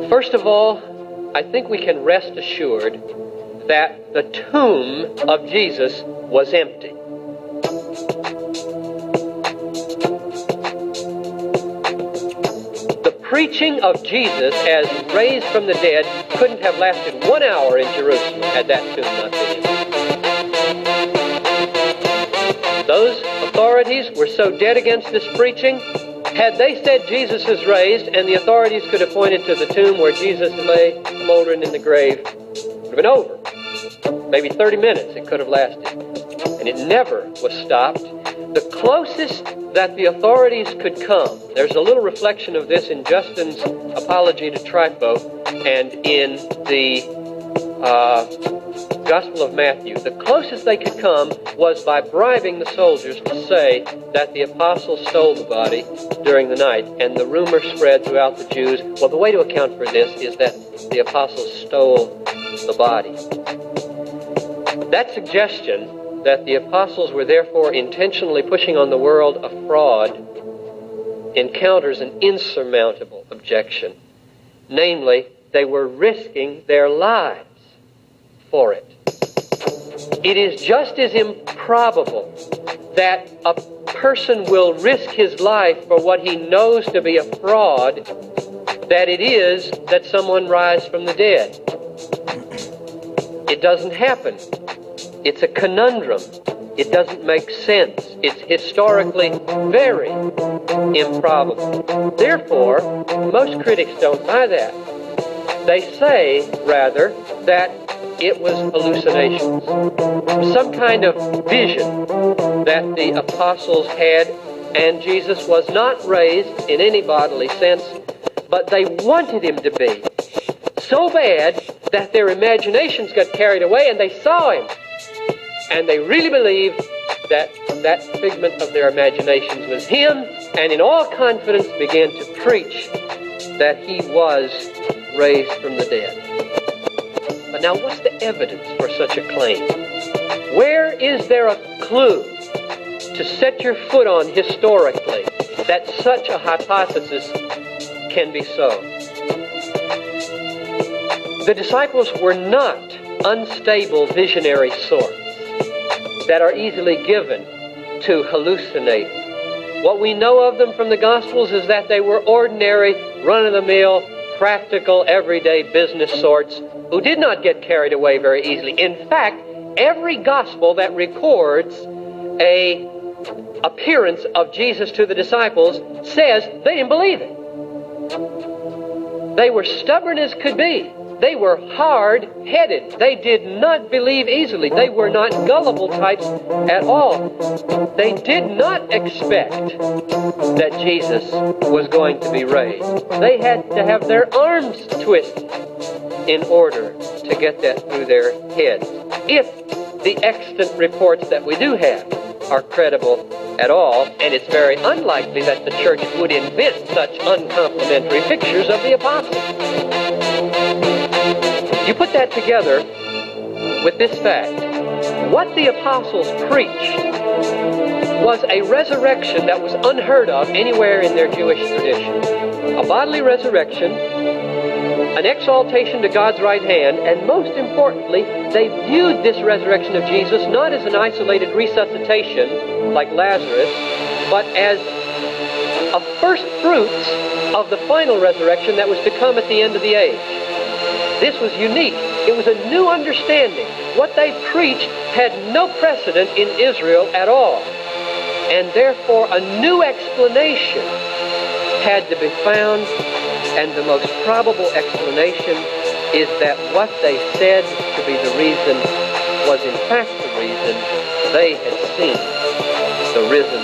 First of all, I think we can rest assured that the tomb of Jesus was empty. The preaching of Jesus as raised from the dead couldn't have lasted 1 hour in Jerusalem had that tomb not been empty. Those authorities were so dead against this preaching, had they said Jesus is raised and the authorities could have pointed to the tomb where Jesus lay smoldering in the grave, it would have been over. Maybe 30 minutes it could have lasted. And it never was stopped. The closest that the authorities could come, there's a little reflection of this in Justin's Apology to Trypho and in the Gospel of Matthew. The closest they could come was by bribing the soldiers to say that the apostles stole the body during the night. And the rumor spread throughout the Jews, well, the way to account for this is that the apostles stole the body. That suggestion that the apostles were therefore intentionally pushing on the world a fraud encounters an insurmountable objection. Namely, they were risking their lives for it. It is just as improbable that a person will risk his life for what he knows to be a fraud that it is that someone rise from the dead. It doesn't happen. It's a conundrum. It doesn't make sense. It's historically very improbable. Therefore, most critics don't buy that. They say, rather, that it was hallucinations, some kind of vision that the apostles had, and Jesus was not raised in any bodily sense, but they wanted him to be so bad that their imaginations got carried away and they saw him. And they really believed that that figment of their imaginations was him, and in all confidence began to preach that he was raised from the dead. But now, what's the evidence for such a claim? Where is there a clue to set your foot on historically that such a hypothesis can be so? The disciples were not unstable visionary sorts that are easily given to hallucinate. What we know of them from the Gospels is that they were ordinary, run-of-the-mill, practical, everyday business sorts who did not get carried away very easily. In fact, every Gospel that records an appearance of Jesus to the disciples says they didn't believe it. They were stubborn as could be. They were hard-headed. They did not believe easily. They were not gullible types at all. They did not expect that Jesus was going to be raised. They had to have their arms twisted in order to get that through their heads. If the extant reports that we do have are credible at all, and it's very unlikely that the church would invent such uncomplimentary pictures of the apostles. You put that together with this fact. What the apostles preached was a resurrection that was unheard of anywhere in their Jewish tradition. A bodily resurrection, an exaltation to God's right hand, and most importantly, they viewed this resurrection of Jesus not as an isolated resuscitation like Lazarus, but as a first fruits of the final resurrection that was to come at the end of the age. This was unique. It was a new understanding. What they preached had no precedent in Israel at all. And therefore, a new explanation had to be found. And the most probable explanation is that what they said to be the reason was in fact the reason they had seen the risen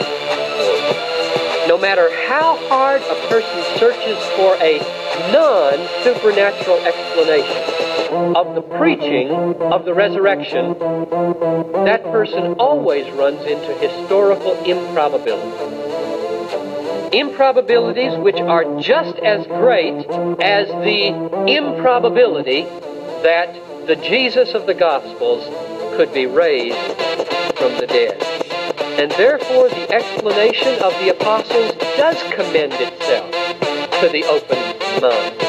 Lord. No matter how hard a person searches for a non-supernatural explanation of the preaching of the resurrection, that person always runs into historical improbability. Improbabilities which are just as great as the improbability that the Jesus of the Gospels could be raised from the dead. And therefore, the explanation of the apostles does commend itself to the open mind.